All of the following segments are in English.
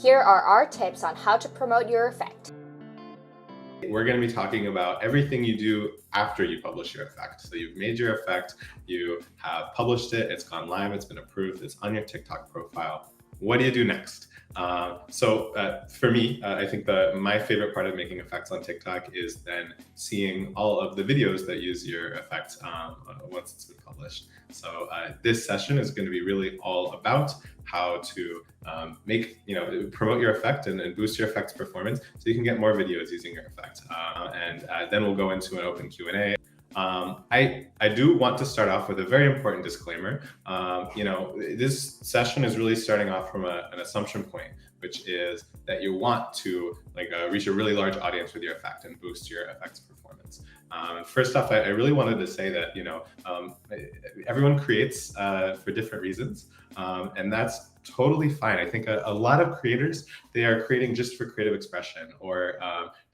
Here are our tips on how to promote your effect. We're going to be talking about everything you do after you publish your effect. So you've made your effect, you have published it, it's gone live, it's been approved, it's on your TikTok profile. What do you do next? For me, I think my favorite part of making effects on TikTok is then seeing all of the videos that use your effect once it's been published. So this session is going to be really all about how to promote your effect and boost your effect's performance so you can get more videos using your effect. Then we'll go into an open Q&A. I do want to start off with a very important disclaimer. This session is really starting off from an assumption point, which is that you want to reach a really large audience with your effect and boost your effect's performance. First off, I really wanted to say that everyone creates for different reasons, and that's totally fine. I think a lot of creators, they are creating just for creative expression, or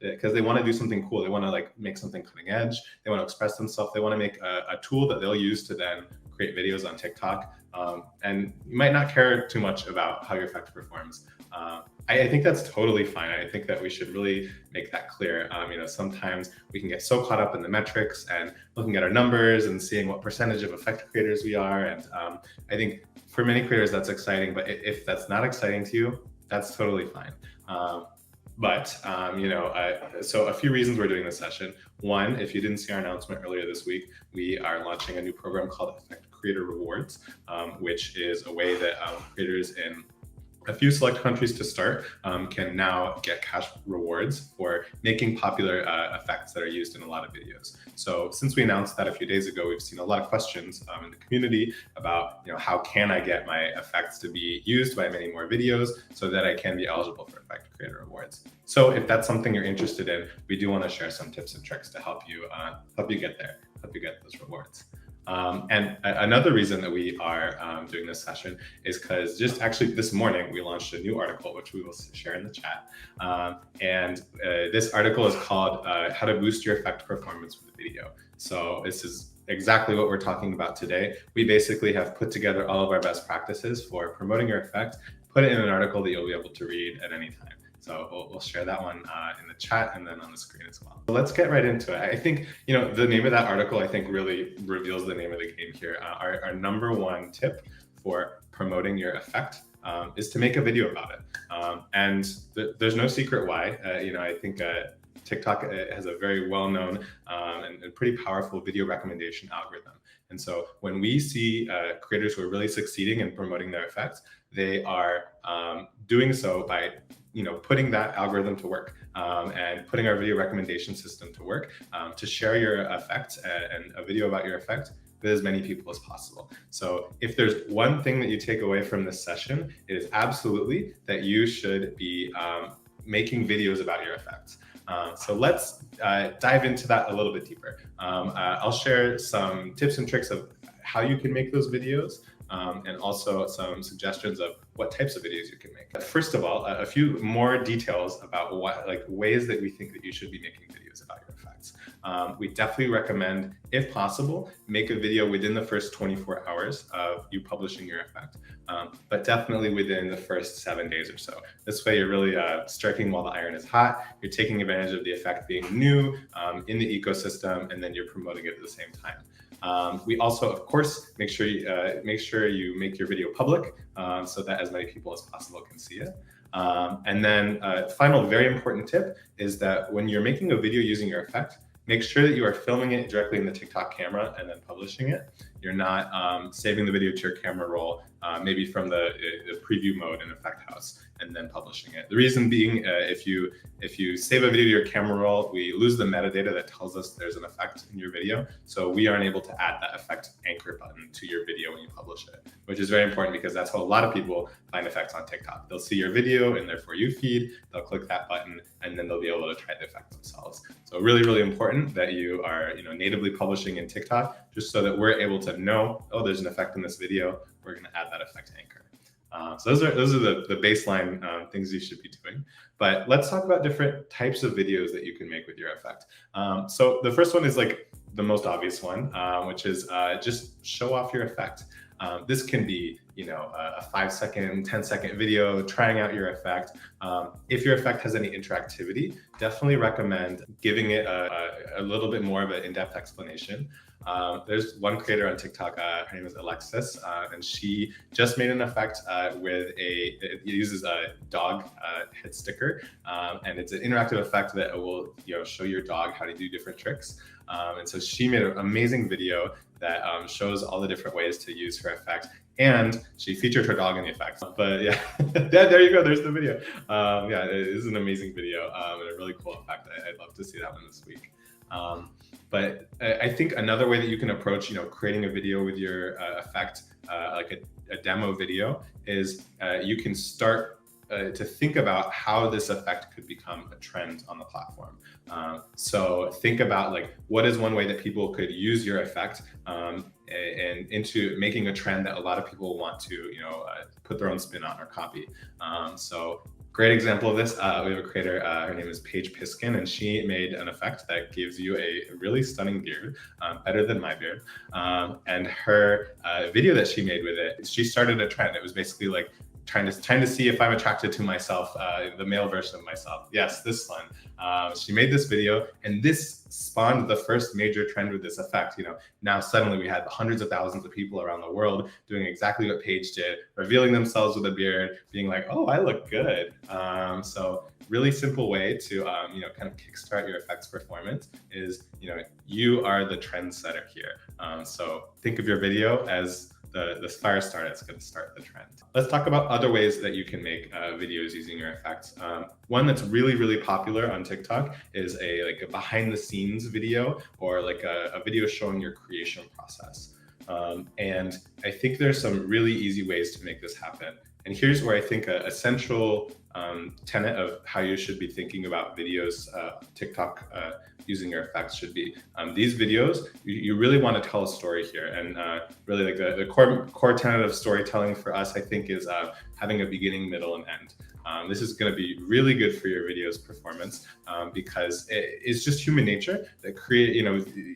because they want to do something cool. They want to make something cutting edge. They want to express themselves. They want to make a tool that they'll use to then create videos on TikTok. And you might not care too much about how your effect performs. I think that's totally fine. I think that we should really make that clear. Sometimes we can get so caught up in the metrics and looking at our numbers and seeing what percentage of effect creators we are. And I think for many creators that's exciting, but if that's not exciting to you, that's totally fine. So a few reasons we're doing this session. One, if you didn't see our announcement earlier this week, we are launching a new program called Effect Creator Rewards, which is a way that creators in a few select countries to start can now get cash rewards for making popular effects that are used in a lot of videos. So since we announced that a few days ago, we've seen a lot of questions in the community about how can I get my effects to be used by many more videos so that I can be eligible for Effect Creator Rewards. So if that's something you're interested in, we do want to share some tips and tricks to help you get there, help you get those rewards. And another reason that we are doing this session is because just actually this morning we launched a new article, which we will share in the chat. This article is called How to Boost Your Effect Performance with Video. So this is exactly what we're talking about today. We basically have put together all of our best practices for promoting your effect, put it in an article that you'll be able to read at any time. So we'll share that one in the chat and then on the screen as well. So let's get right into it. I think, the name of that article, I think really reveals the name of the game here. Our number one tip for promoting your effect is to make a video about it. There's no secret why. I think TikTok has a very well-known and pretty powerful video recommendation algorithm. And so when we see creators who are really succeeding in promoting their effects, they are doing so by putting that algorithm to work and putting our video recommendation system to work to share your effect and a video about your effect with as many people as possible. So if there's one thing that you take away from this session, it is absolutely that you should be making videos about your effects. So let's dive into that a little bit deeper. I'll share some tips and tricks of how you can make those videos, and also some suggestions of what types of videos you can make. First of all, a few more details about ways that we think that you should be making videos about your effects. We definitely recommend, if possible, make a video within the first 24 hours of you publishing your effect, but definitely within the first 7 days or so. This way you're really striking while the iron is hot. You're taking advantage of the effect being new in the ecosystem, and then you're promoting it at the same time. We also, of course, make sure you make your video public so that as many people as possible can see it. And then final very important tip is that when you're making a video using your effect, make sure that you are filming it directly in the TikTok camera and then publishing it. You're not saving the video to your camera roll, maybe from the preview mode in Effect House, and then publishing it. The reason being, if you save a video to your camera roll, we lose the metadata that tells us there's an effect in your video. So we aren't able to add that effect anchor button to your video when you publish it, which is very important because that's how a lot of people find effects on TikTok. They'll see your video in their For You feed, they'll click that button, and then they'll be able to try the effect themselves. So really, really important that you are natively publishing in TikTok, just so that we're able to know, oh, there's an effect in this video, we're going to add that effect anchor. So those are the baseline things you should be doing. But let's talk about different types of videos that you can make with your effect. So the first one is the most obvious one, which is just show off your effect. This can be a 5-second, 10-second video trying out your effect. If your effect has any interactivity, definitely recommend giving it a little bit more of an in-depth explanation. There's one creator on TikTok, her name is Alexis, and she just made an effect with it uses a dog head sticker, and it's an interactive effect that will show your dog how to do different tricks. And so she made an amazing video that shows all the different ways to use her effect, and she featured her dog in the effect. But yeah, there you go. There's the video. Yeah, it is an amazing video and a really cool effect. I'd love to see that one this week. But I think another way that you can approach, creating a video with your effect, like a demo video, is you can start to think about how this effect could become a trend on the platform. So think about what is one way that people could use your effect and into making a trend that a lot of people want to, put their own spin on or copy. So great example of this, we have a creator, her name is Paige Piskin, and she made an effect that gives you a really stunning beard, better than my beard. And her video that she made with it, she started a trend. It was basically trying to see if I'm attracted to myself, the male version of myself. Yes, this one. She made this video, and this spawned the first major trend with this effect. Now suddenly we had hundreds of thousands of people around the world doing exactly what Paige did, revealing themselves with a beard, being like, "Oh, I look good." So really simple way to kind of kickstart your effects performance is you are the trendsetter here. So think of your video as the fire start that's going to start the trend. Let's talk about other ways that you can make videos using your effects. One that's really, really popular on TikTok is a behind the scenes video, or a video showing your creation process. And I think there's some really easy ways to make this happen. And here's where I think a central tenet of how you should be thinking about videos, TikTok, using your effects should be these videos. You really want to tell a story here, and really the core tenet of storytelling for us, I think, is having a beginning, middle, and end. This is going to be really good for your video's performance because it's just human nature that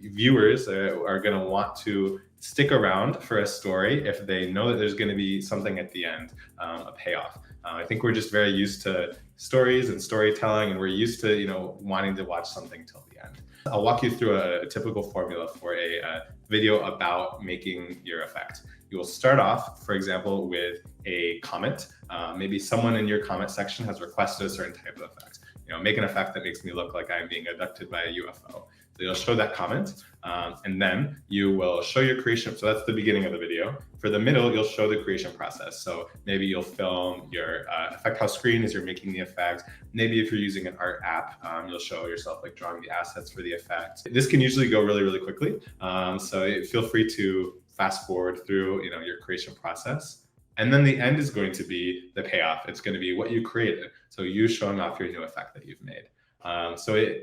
viewers are going to want to stick around for a story if they know that there's going to be something at the end, a payoff. I think we're just very used to stories and storytelling, and we're used to wanting to watch something till the end. I'll walk you through a typical formula for a video about making your effect. You will start off, for example, with a comment. Maybe someone in your comment section has requested a certain type of effect. Make an effect that makes me look like I'm being abducted by a UFO. So you'll show that comment, and then you will show your creation. So that's the beginning of the video. For the middle, you'll show the creation process. So maybe you'll film your effect house screen as you're making the effect. Maybe if you're using an art app, you'll show yourself drawing the assets for the effect. This can usually go really, really quickly. So feel free to fast forward through your creation process. And then the end is going to be the payoff. It's going to be what you created. So you showing off your new effect that you've made. So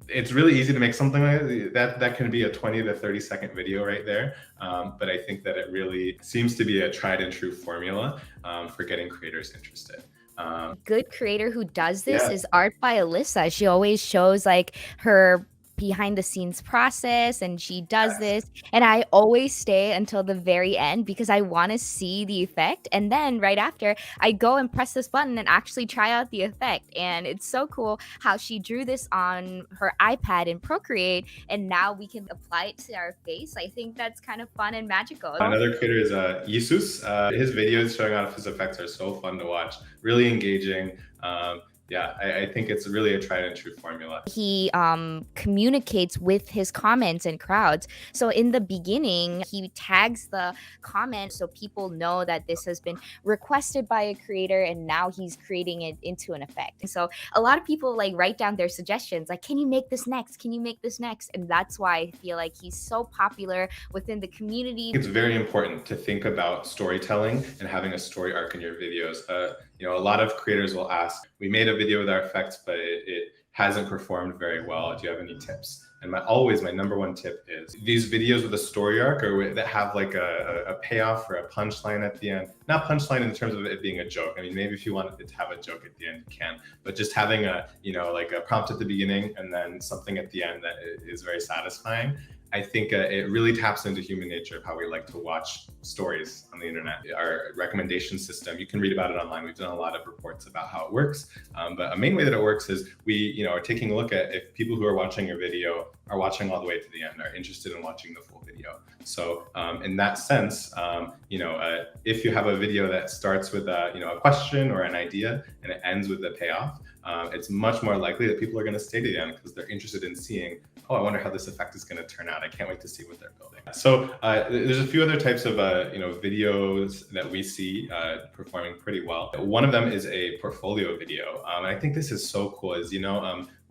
it's really easy to make something like that. That can be a 20 to 30 second video right there. But I think that it really seems to be a tried and true formula for getting creators interested. Good creator who does this is Art by Alyssa. She always shows her behind the scenes process, and she does this, and I always stay until the very end because I want to see the effect, and then right after I go and press this button and actually try out the effect. And it's so cool how she drew this on her iPad in Procreate, and now we can apply it to our face. I think that's kind of fun and magical. Another creator is Yisus. His videos showing off his effects are so fun to watch, really engaging. I think it's really a tried and true formula. He communicates with his comments and crowds. So in the beginning, he tags the comment so people know that this has been requested by a creator, and now he's creating it into an effect. So a lot of people write down their suggestions, can you make this next? Can you make this next? And that's why I feel like he's so popular within the community. It's very important to think about storytelling and having a story arc in your videos. A lot of creators will ask, we made a video with our effects, but it hasn't performed very well. Do you have any tips? And my number one tip is these videos with a story arc or that have a payoff or a punchline at the end. Not punchline in terms of it being a joke. I mean, maybe if you wanted it to have a joke at the end, you can. But just having a prompt at the beginning and then something at the end that is very satisfying. I think it really taps into human nature of how we like to watch stories on the internet. Our recommendation system, you can read about it online. We've done a lot of reports about how it works. But a main way that it works is we are taking a look at if people who are watching your video are watching all the way to the end, are interested in watching the full video. So in that sense, if you have a video that starts with a question or an idea and it ends with the payoff, it's much more likely that people are going to stay to the end because they're interested in seeing, oh, I wonder how this effect is going to turn out. I can't wait to see what they're building. So there's a few other types of videos that we see performing pretty well. One of them is a portfolio video. And I think this is so cool is,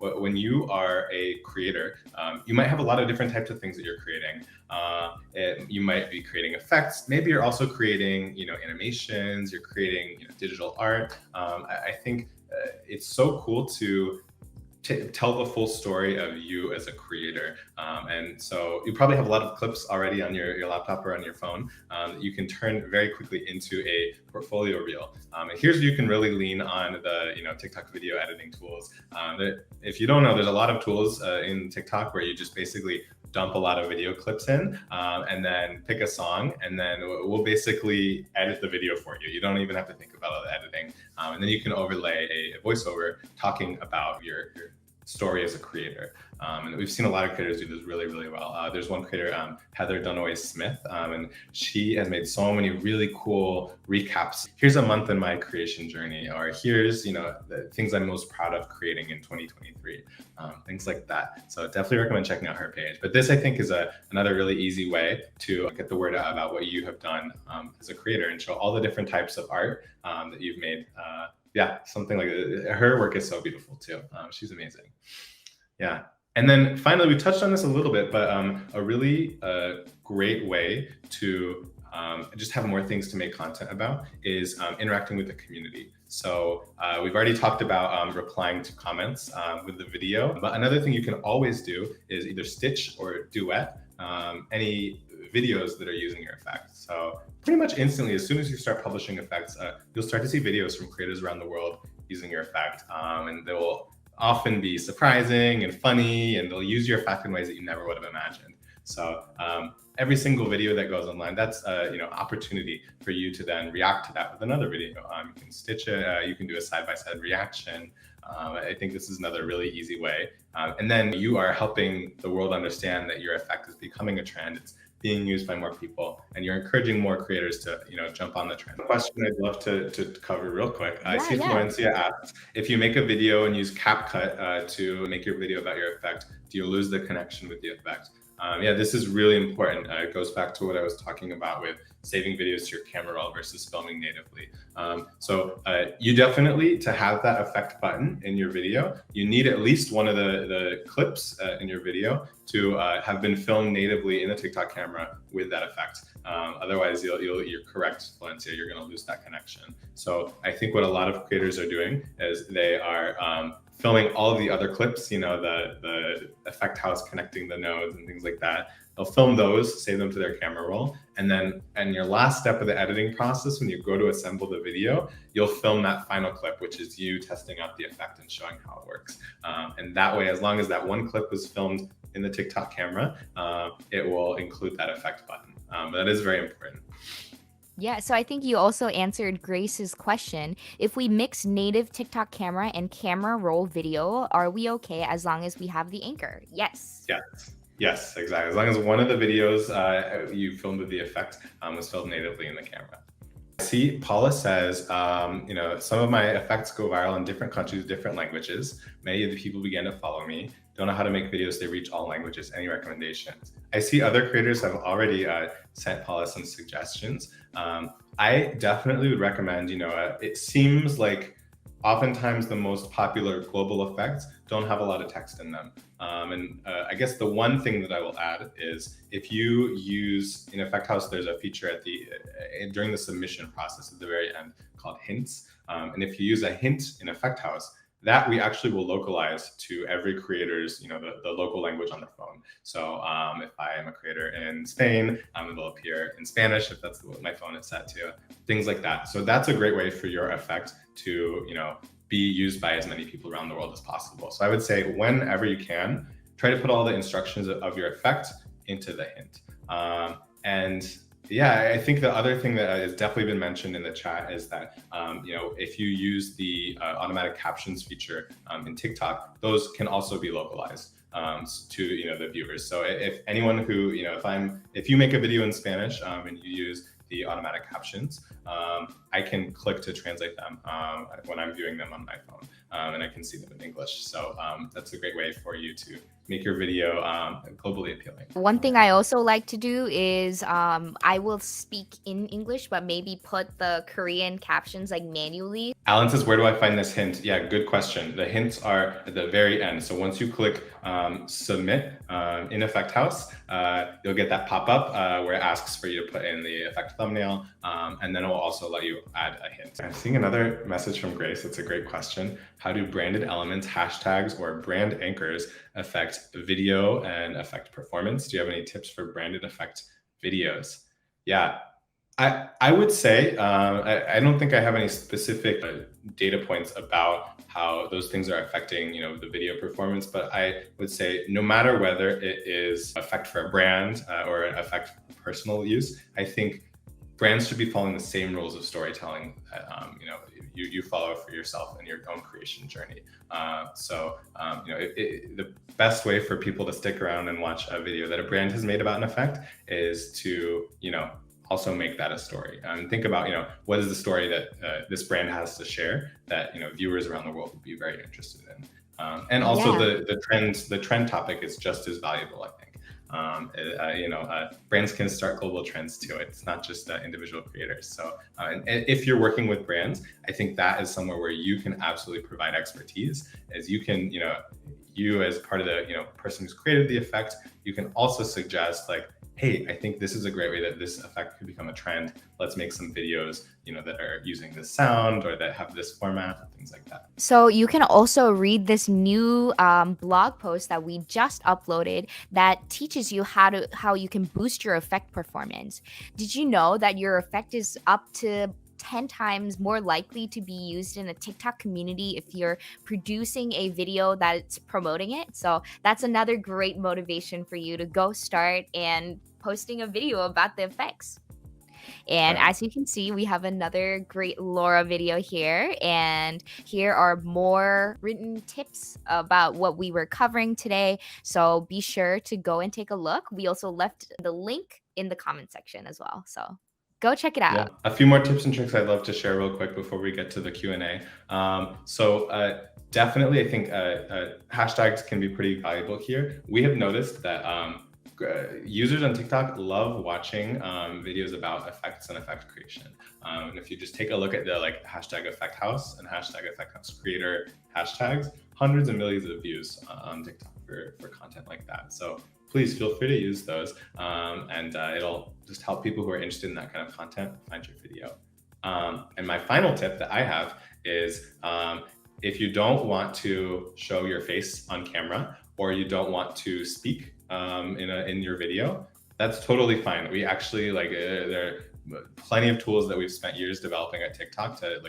when you are a creator, you might have a lot of different types of things that you're creating. You might be creating effects. Maybe you're also creating, animations. You're creating digital art. I think it's so cool to tell the full story of you as a creator. And so you probably have a lot of clips already on your laptop or on your phone that you can turn very quickly into a portfolio reel. And here's where you can really lean on the TikTok video editing tools. If you don't know, there's a lot of tools in TikTok where you just basically dump a lot of video clips in and then pick a song, and then we'll basically edit the video for you. You don't even have to think about all the editing. And then you can overlay a voiceover talking about your story as a creator. And we've seen a lot of creators do this really, really well. There's one creator, Heather Dunaway Smith, and she has made so many really cool recaps. Here's a month in my creation journey, or here's, the things I'm most proud of creating in 2023, things like that. So definitely recommend checking out her page. But this, I think, is another really easy way to get the word out about what you have done as a creator and show all the different types of art that you've made. Something like that. Her work is so beautiful too. She's amazing. Yeah. And then finally, we touched on this a little bit, but a really great way to just have more things to make content about is interacting with the community. So we've already talked about replying to comments with the video, but another thing you can always do is either stitch or duet any videos that are using your effect. So pretty much instantly, as soon as you start publishing effects, you'll start to see videos from creators around the world using your effect, and they will often be surprising and funny, and they'll use your effect in ways that you never would have imagined. So every single video that goes online, that's opportunity for you to then react to that with another video. You can stitch it, you can do a side-by-side reaction. I think this is another really easy way. And then you are helping the world understand that your effect is becoming a trend. It's being used by more people, and you're encouraging more creators to jump on the trend. Question I'd love to cover real quick. I see Florencia asks, if you make a video and use CapCut to make your video about your effect, do you lose the connection with the effect? This is really important. It goes back to what I was talking about with saving videos to your camera roll versus filming natively. So you definitely, to have that effect button in your video, you need at least one of the clips in your video to have been filmed natively in the TikTok camera with that effect. Otherwise, you're correct, Valencia, you're going to lose that connection. So I think what a lot of creators are doing is they are filming all of the other clips, the effect house connecting the nodes and things like that. They'll film those, save them to their camera roll. And then in your last step of the editing process, when you go to assemble the video, you'll film that final clip, which is you testing out the effect and showing how it works. And that way, as long as that one clip was filmed in the TikTok camera, it will include that effect button. But that is very important. Yeah, so I think you also answered Grace's question. If we mix native TikTok camera and camera roll video, are we okay as long as we have the anchor? Yes. Yes, exactly. As long as one of the videos you filmed with the effect was filmed natively in the camera. See, Paula says, some of my effects go viral in different countries, different languages. Many of the people began to follow me. Don't know how to make videos that reach all languages. Any recommendations? I see other creators have already sent Paula some suggestions. I definitely would recommend, it seems like oftentimes the most popular global effects don't have a lot of text in them. I guess the one thing that I will add is if you use, in Effect House, there's a feature at during the submission process at the very end called hints. And if you use a hint in Effect House, that we actually will localize to every creator's, the local language on their phone. So if I am a creator in Spain, it'll appear in Spanish if that's what my phone is set to, things like that. So that's a great way for your effect to, be used by as many people around the world as possible. So I would say whenever you can, try to put all the instructions of your effect into the hint. And yeah, I think the other thing that has definitely been mentioned in the chat is that, if you use the automatic captions feature in TikTok, those can also be localized to the viewers. So if anyone who if you make a video in Spanish and you use the automatic captions, I can click to translate them when I'm viewing them on my phone, and I can see them in English. So that's a great way for you to make your video globally appealing. One thing I also like to do is I will speak in English, but maybe put the Korean captions like manually. Alan says, where do I find this hint? Yeah, good question. The hints are at the very end. So once you click submit in Effect House, you'll get that pop-up where it asks for you to put in the effect thumbnail, and then it will also let you add a hint. I'm seeing another message from Grace. It's a great question. How do branded elements, hashtags, or brand anchors affect video and affect performance? Do you have any tips for branded effect videos? Yeah. I would say, I don't think I have any specific data points about how those things are affecting, the video performance, but I would say no matter whether it is effect for a brand or an effect for personal use, I think brands should be following the same rules of storytelling that, you follow for yourself in your own creation journey. The best way for people to stick around and watch a video that a brand has made about an effect is to, also make that a story. Think about, what is the story that this brand has to share that, viewers around the world would be very interested in. And also the trend topic is just as valuable, I think. Brands can start global trends too. It's not just individual creators. So and if you're working with brands, I think that is somewhere where you can absolutely provide expertise, as you can, you as part of the, person who's created the effect, you can also suggest like, hey, I think this is a great way that this effect could become a trend. Let's make some videos, that are using this sound or that have this format, things like that. So you can also read this new blog post that we just uploaded that teaches you how you can boost your effect performance. Did you know that your effect is up to 10 times more likely to be used in a TikTok community if you're producing a video that's promoting it? So that's another great motivation for you to go start and posting a video about the effects. And as you can see, we have another great Laura video here, and here are more written tips about what we were covering today. So be sure to go and take a look. We also left the link in the comment section as well. So go check it out. Yeah. A few more tips and tricks I'd love to share real quick before we get to the Q&A. Definitely, I think hashtags can be pretty valuable here. We have noticed that users on TikTok love watching videos about effects and effect creation. And if you just take a look at the hashtag Effect House and hashtag Effect House Creator hashtags, hundreds of millions of views on TikTok for content like that. So please feel free to use those, and it'll just help people who are interested in that kind of content find your video. And my final tip that I have is if you don't want to show your face on camera, or you don't want to speak in your video, that's totally fine. We actually there are plenty of tools that we've spent years developing at TikTok to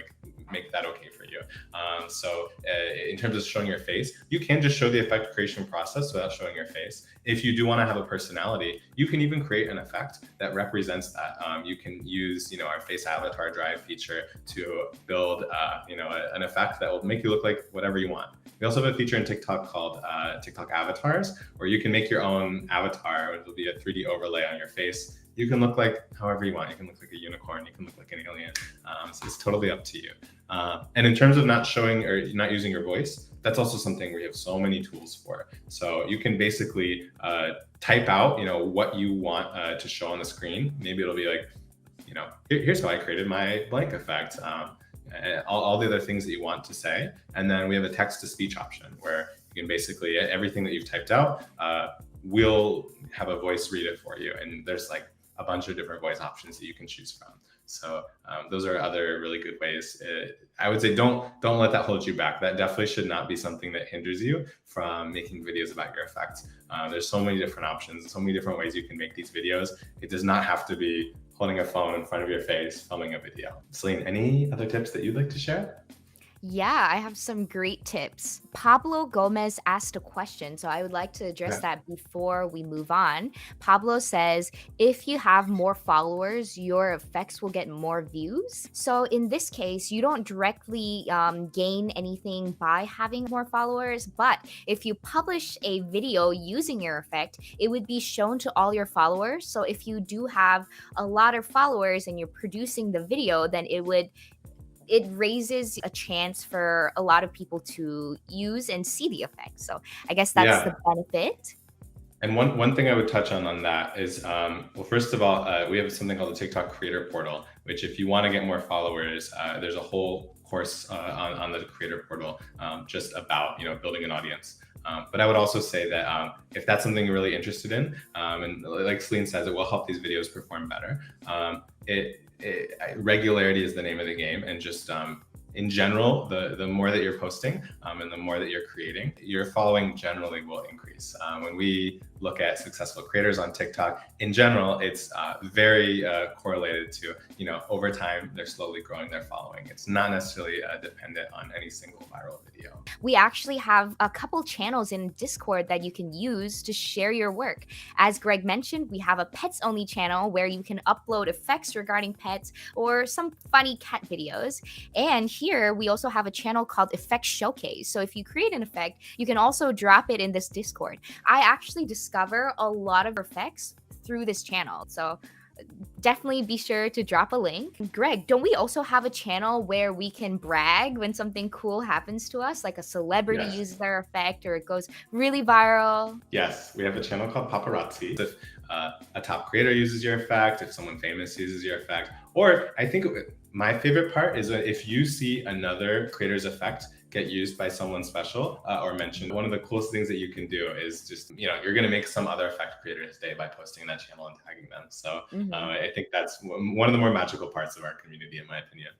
make that okay for you. In terms of showing your face, you can just show the effect creation process without showing your face. If you do want to have a personality, you can even create an effect that represents that. You can use our face avatar drive feature to build an effect that will make you look like whatever you want. We also have a feature in TikTok called TikTok avatars, where you can make your own avatar. It'll be a 3D overlay on your face. You can look like however you want. You can look like a unicorn. You can look like an alien. So it's totally up to you. And in terms of not showing or not using your voice, that's also something we have so many tools for. So you can basically type out, what you want to show on the screen. Maybe it'll be like, here's how I created my blank effect. And all the other things that you want to say. And then we have a text-to-speech option where you can basically, everything that you've typed out, we'll have a voice read it for you. And there's a bunch of different voice options that you can choose from. So those are other really good ways. I would say don't let that hold you back. That definitely should not be something that hinders you from making videos about your effects. There's so many different options, so many different ways you can make these videos. It does not have to be holding a phone in front of your face, filming a video. Celine, any other tips that you'd like to share? Yeah, I have some great tips. Pablo Gomez asked a question, so I would like to address Yeah. that before we move on. Pablo says, if you have more followers, your effects will get more views. So in this case, you don't directly gain anything by having more followers, but if you publish a video using your effect, it would be shown to all your followers. So if you do have a lot of followers and you're producing the video, then it raises a chance for a lot of people to use and see the effect. So I guess that's the Yeah. benefit. And one thing I would touch on that is, well, first of all, we have something called the TikTok Creator Portal, which if you want to get more followers, there's a whole course on the Creator Portal just about building an audience. But I would also say that if that's something you're really interested in, and like Celine says, it will help these videos perform better. Regularity is the name of the game, and just in general, the more that you're posting and the more that you're creating, your following generally will increase. When we look at successful creators on TikTok, in general, it's very correlated to, over time, they're slowly growing their following. It's not necessarily dependent on any single viral video. We actually have a couple channels in Discord that you can use to share your work. As Greg mentioned, we have a pets only channel where you can upload effects regarding pets or some funny cat videos. And here we also have a channel called Effect Showcase. So if you create an effect, you can also drop it in this Discord. I actually discover a lot of effects through this channel. So definitely be sure to drop a link. Greg, don't we also have a channel where we can brag when something cool happens to us, like a celebrity Yes. uses their effect or it goes really viral? Yes, we have a channel called Paparazzi. If a top creator uses your effect, if someone famous uses your effect, or I think my favorite part is that if you see another creator's effect get used by someone special or mentioned, one of the coolest things that you can do is just, you're going to make some other effect creator's day by posting that channel and tagging them. So I think that's one of the more magical parts of our community, in my opinion.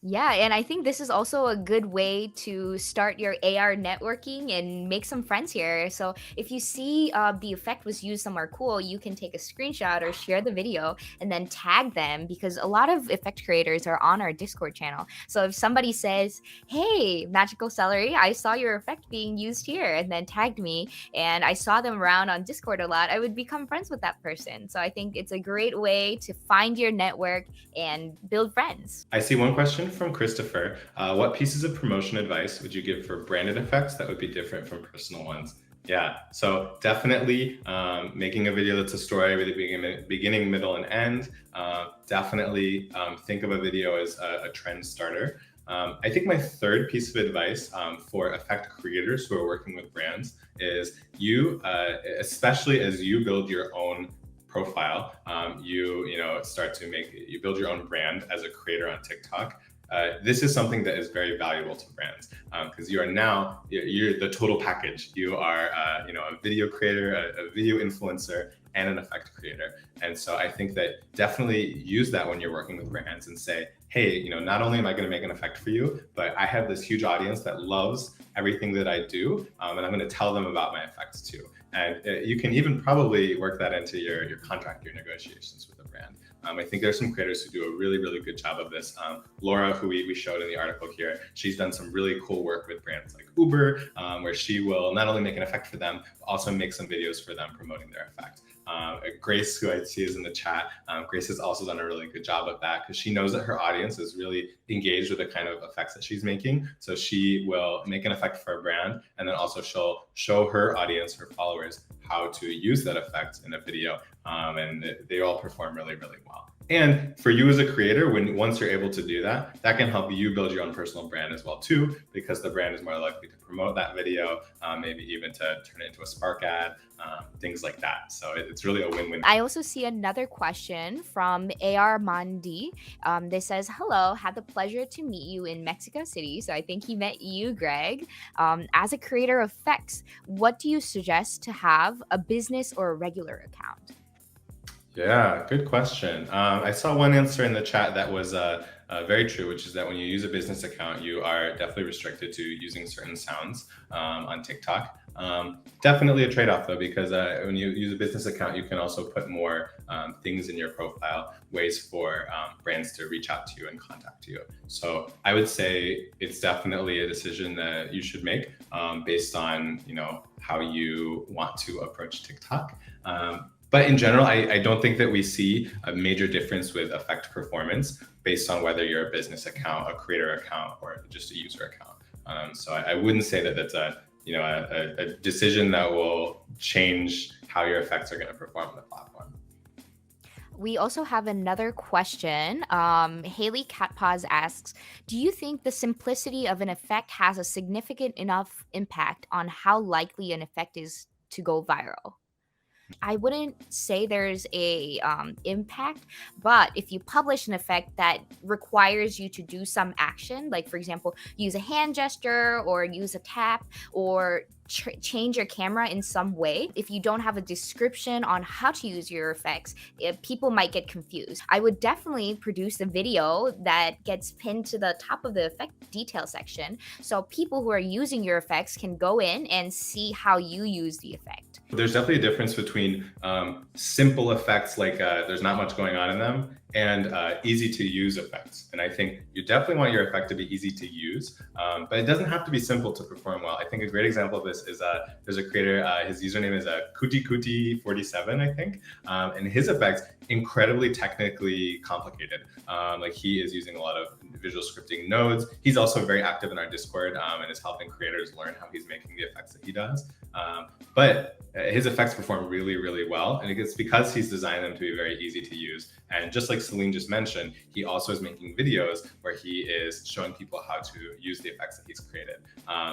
Yeah, and I think this is also a good way to start your AR networking and make some friends here. So if you see the effect was used somewhere cool, you can take a screenshot or share the video and then tag them, because a lot of effect creators are on our Discord channel. So if somebody says, "Hey, Magical Celery, I saw your effect being used here," and then tagged me, and I saw them around on Discord a lot, I would become friends with that person. So I think it's a great way to find your network and build friends. I see one question from Christopher. What pieces of promotion advice would you give for branded effects that would be different from personal ones? Yeah, so definitely making a video that's a story with a beginning, middle, and end. Definitely think of a video as a trend starter. I think my third piece of advice for effect creators who are working with brands is especially as you build your own profile, you build your own brand as a creator on TikTok. This is something that is very valuable to brands because you're the total package. You are a video creator, a video influencer, and an effect creator. And so I think that definitely use that when you're working with brands and say, hey, not only am I going to make an effect for you, but I have this huge audience that loves everything that I do, and I'm going to tell them about my effects too. And you can even probably work that into your contract, your negotiations with a brand. I think there's some creators who do a really, really good job of this. Laura, who we showed in the article here, she's done some really cool work with brands like Uber, where she will not only make an effect for them, but also make some videos for them promoting their effect. Grace, who I see is in the chat, Grace has also done a really good job of that because she knows that her audience is really engaged with the kind of effects that she's making. So she will make an effect for a brand, and then also she'll show her audience, her followers, how to use that effect in a video. And they all perform really, really well. And for you as a creator, once you're able to do that, that can help you build your own personal brand as well too, because the brand is more likely to promote that video, maybe even to turn it into a Spark ad, things like that. So it's really a win-win. I also see another question from AR Mandi. They says, hello, had the pleasure to meet you in Mexico City. So I think he met you, Greg. As a creator of effects, what do you suggest to have, a business or a regular account? Yeah, good question. I saw one answer in the chat that was very true, which is that when you use a business account, you are definitely restricted to using certain sounds on TikTok. Definitely a trade-off though, because when you use a business account, you can also put more things in your profile, ways for brands to reach out to you and contact you. So I would say it's definitely a decision that you should make based on, how you want to approach TikTok. But in general, I don't think that we see a major difference with effect performance based on whether you're a business account, a creator account, or just a user account. So I wouldn't say that that's a decision that will change how your effects are going to perform on the platform. We also have another question. Haley Catpause asks, do you think the simplicity of an effect has a significant enough impact on how likely an effect is to go viral? I wouldn't say there's a impact, but if you publish an effect that requires you to do some action, like for example, use a hand gesture or use a tap or change your camera in some way, if you don't have a description on how to use your effects, people might get confused. I would definitely produce a video that gets pinned to the top of the effect detail section so people who are using your effects can go in and see how you use the effect. There's definitely a difference between simple effects, like there's not much going on in them, and easy to use effects. And I think you definitely want your effect to be easy to use, but it doesn't have to be simple to perform well. I think a great example of this is there's a creator, his username is Kuti47, I think, and his effects incredibly technically complicated. Like he is using a lot of visual scripting nodes. He's also very active in our Discord and is helping creators learn how he's making the effects that he does. But his effects perform really, really well. And it's because he's designed them to be very easy to use. And just like Celine just mentioned, he also is making videos where he is showing people how to use the effects that he's created.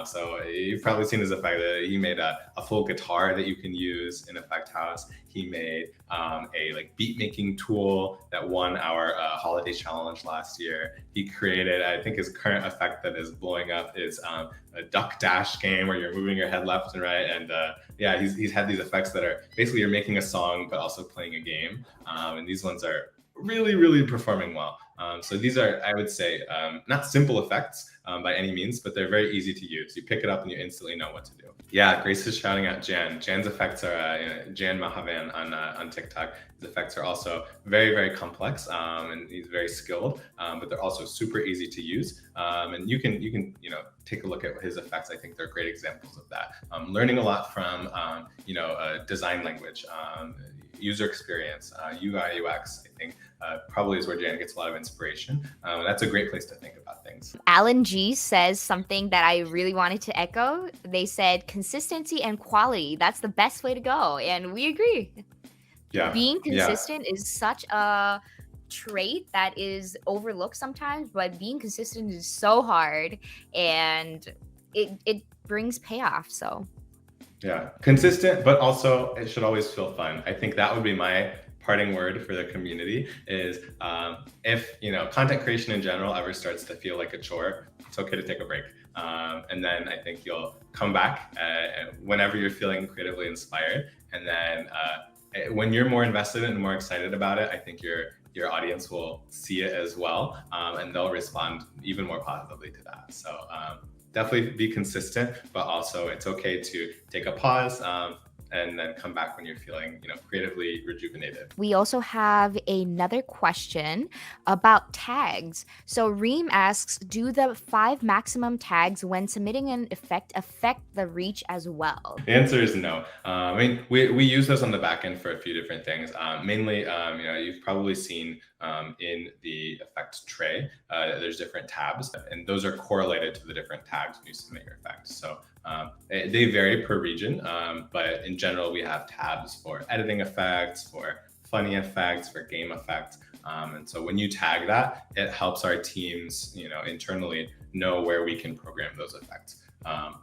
So you've probably seen his effect that he made a full guitar that you can use in Effect House. He made a beat making tool that won our holiday challenge last year. He created, I think his current effect that is blowing up is a duck dash game where you're moving your head left and right. And yeah, he's had these effects that are basically you're making a song, but also playing a game. And these ones are really, really performing well. So these are, I would say, not simple effects by any means, but they're very easy to use. You pick it up and you instantly know what to do. Yeah, Grace is shouting out Jan. Jan's effects are Jan Mahavan on TikTok. His effects are also very, very complex, and he's very skilled, but they're also super easy to use. And you can take a look at his effects. I think they're great examples of that. Learning a lot from design language, user experience, UI, UX, I think probably is where Jan gets a lot of inspiration. That's a great place to think about things. Alan G says something that I really wanted to echo. They said consistency and quality. That's the best way to go. And we agree. Yeah. Being consistent is such a trait that is overlooked sometimes, but being consistent is so hard and it brings payoff. So yeah, consistent, but also it should always feel fun. I think that would be my parting word for the community is if content creation in general ever starts to feel like a chore, it's okay to take a break. And then I think you'll come back whenever you're feeling creatively inspired. And then when you're more invested and more excited about it, I think your audience will see it as well, and they'll respond even more positively to that. So definitely be consistent, but also it's okay to take a pause and then come back when you're feeling, creatively rejuvenated. We also have another question about tags. So Reem asks, do the 5 maximum tags when submitting an effect affect the reach as well? The answer is no. I mean, we use those on the back end for a few different things. Mainly, you've probably seen in the effect tray, there's different tabs, and those are correlated to the different tags when you submit your effects. So they vary per region, but in general, we have tabs for editing effects, for funny effects, for game effects. And so when you tag that, it helps our teams, internally know where we can program those effects.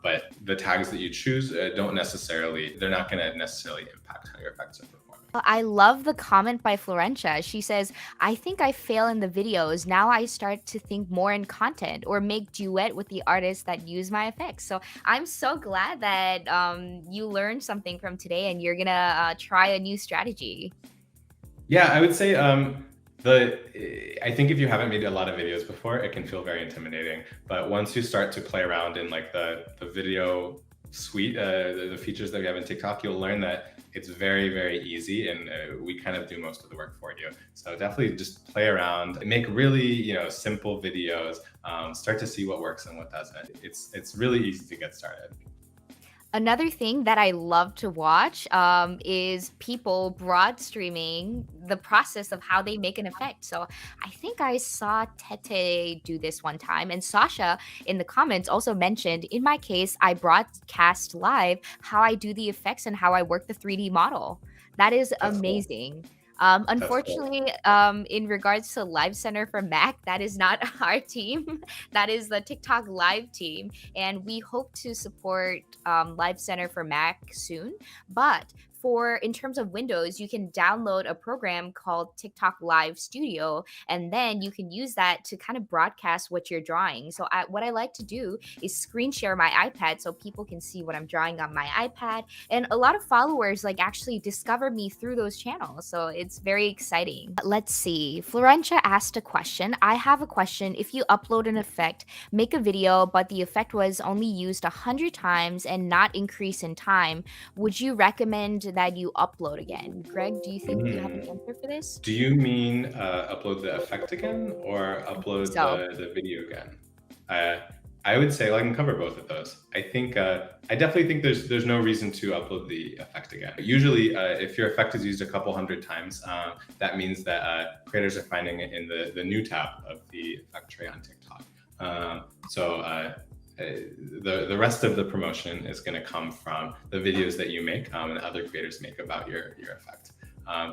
But the tags that you choose they're not going to necessarily impact how your effects are performing. I love the comment by Florentia. She says, I think I fail in the videos. Now I start to think more in content or make duet with the artists that use my effects. So I'm so glad that you learned something from today and you're going to try a new strategy. Yeah, I would say I think if you haven't made a lot of videos before, it can feel very intimidating. But once you start to play around in the video suite, the features that we have in TikTok, you'll learn that it's very, very easy, and we kind of do most of the work for you. So definitely just play around, make really, simple videos, start to see what works and what doesn't. It's really easy to get started. Another thing that I love to watch is people broad streaming the process of how they make an effect. So I think I saw Tete do this one time, and Sasha in the comments also mentioned, in my case, I broadcast live how I do the effects and how I work the 3D model. That is That's cool. amazing. That's cool. Unfortunately, in regards to Live Center for Mac, that is not our team. That is the TikTok Live team, and we hope to support Live Center for Mac soon. But for in terms of Windows, you can download a program called TikTok Live Studio, and then you can use that to kind of broadcast what you're drawing. So what I like to do is screen share my iPad so people can see what I'm drawing on my iPad, and a lot of followers like actually discover me through those channels, so it's very exciting. Let's see, Florentia asked a question. I have a question. If you upload an effect, make a video, but the effect was only used 100 times and not increase in time, would you recommend that you upload again? Greg, do you think you have an Mm. answer for this? Do you mean upload the effect again or upload So the video again? Uh, I would say, I can cover both of those. I think I definitely think there's no reason to upload the effect again. Usually, if your effect is used a couple hundred times, that means that creators are finding it in the new tab of the effect tray on TikTok. The rest of the promotion is going to come from the videos that you make and other creators make about your effect.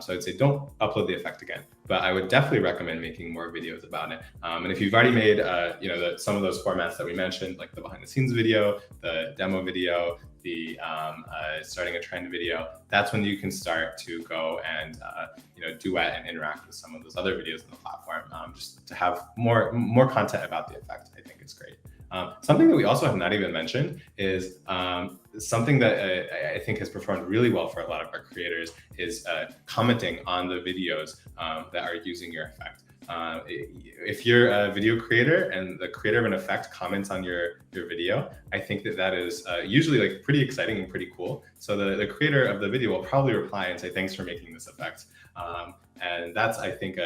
So I'd say don't upload the effect again, but I would definitely recommend making more videos about it. And if you've already made, some of those formats that we mentioned, like the behind the scenes video, the demo video, the starting a trend video, that's when you can start to go and duet and interact with some of those other videos on the platform, just to have more content about the effect. I think it's great. Something that we also have not even mentioned is something that I think has performed really well for a lot of our creators is commenting on the videos that are using your effect. If you're a video creator and the creator of an effect comments on your video, I think that is usually like pretty exciting and pretty cool. So the creator of the video will probably reply and say, thanks for making this effect. And that's, I think,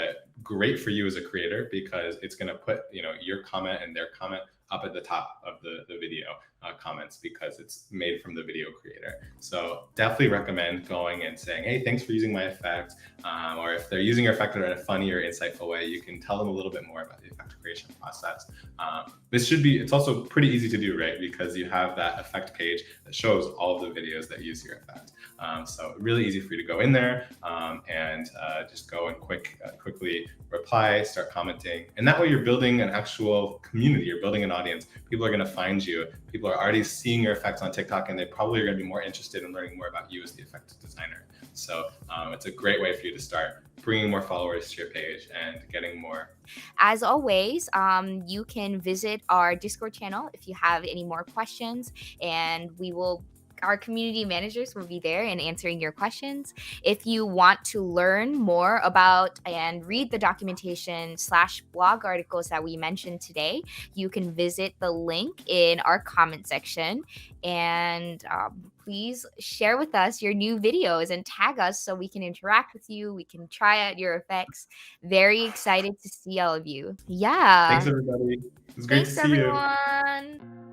great for you as a creator, because it's going to put your comment and their comment up at the top of the video comments, because it's made from the video creator. So definitely recommend going and saying, hey, thanks for using my effect. Or if they're using your effect in a funny or insightful way, you can tell them a little bit more about the effect creation process. It's also pretty easy to do, right? Because you have that effect page that shows all of the videos that use your effect. So really easy for you to go in there and just go and quickly reply, start commenting. And that way you're building an actual community, you're building an audience. People are going to find you. People are already seeing your effects on TikTok, and they probably are going to be more interested in learning more about you as the effect designer. So it's a great way for you to start bringing more followers to your page and getting more. as always, you can visit our Discord channel if you have any more questions, and our community managers will be there and answering your questions. If you want to learn more about and read the documentation / blog articles that we mentioned today, you can visit the link in our comment section. And please share with us your new videos and tag us so we can interact with you. We can try out your effects. Very excited to see all of you. Yeah. Thanks, everybody. It's great to Thanks, see you. everyone.